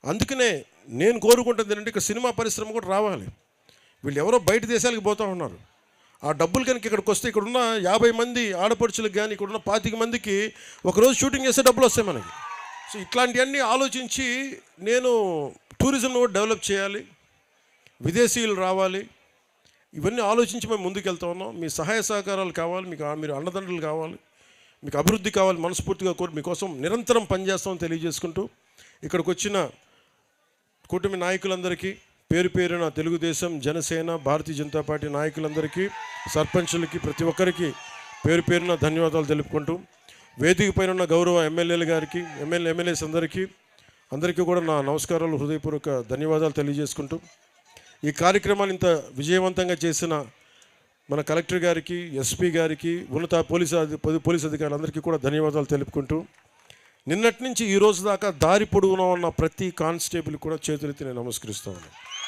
అందుకనే నేను కోరుకుంటుంది ఏంటంటే ఇక్కడ సినిమా పరిశ్రమ కూడా రావాలి. వీళ్ళు ఎవరో బయట దేశాలకు పోతూ ఉన్నారు. ఆ డబ్బులు కనుక ఇక్కడికి వస్తే ఇక్కడున్న 50 మంది ఆడపడుచులకు కానీ ఇక్కడున్న 25 మందికి ఒకరోజు షూటింగ్ చేస్తే డబ్బులు వస్తాయి మనకి. సో ఇట్లాంటివన్నీ ఆలోచించి నేను టూరిజంను కూడా డెవలప్ చేయాలి, విదేశీయులు రావాలి, ఇవన్నీ ఆలోచించి మేము ముందుకు వెళ్తా ఉన్నాం. మీ సహాయ సహకారాలు కావాలి, మీరు అండదండలు కావాలి, మీకు అభివృద్ధి కావాలి. మనస్ఫూర్తిగా కోరి మీకోసం నిరంతరం పనిచేస్తామని తెలియజేసుకుంటూ ఇక్కడికి వచ్చిన కూటమి నాయకులందరికీ పేరు పేరున తెలుగుదేశం, జనసేన, భారతీయ జనతా పార్టీ నాయకులందరికీ, సర్పంచులకి, ప్రతి ఒక్కరికి పేరు పేరున ధన్యవాదాలు తెలుపుకుంటూ వేదిక పైన ఉన్న గౌరవ ఎమ్మెల్యేలు గారికి, ఎమ్మెల్యేస్ అందరికీ కూడా నా నమస్కారాలు, హృదయపూర్వక ధన్యవాదాలు తెలియజేసుకుంటూ ఈ కార్యక్రమాన్ని ఇంత విజయవంతంగా చేసిన మన కలెక్టర్ గారికి, ఎస్పీ గారికి, ఉన్నత పోలీస్ అధికారులందరికీ కూడా ధన్యవాదాలు తెలుపుకుంటూ నిన్నటి నుంచి ఈ రోజు దాకా దారి పొడవునా ఉన్న ప్రతి కానిస్టేబుల్ కూడా చేతులెత్తి నేను నమస్కరిస్తాను.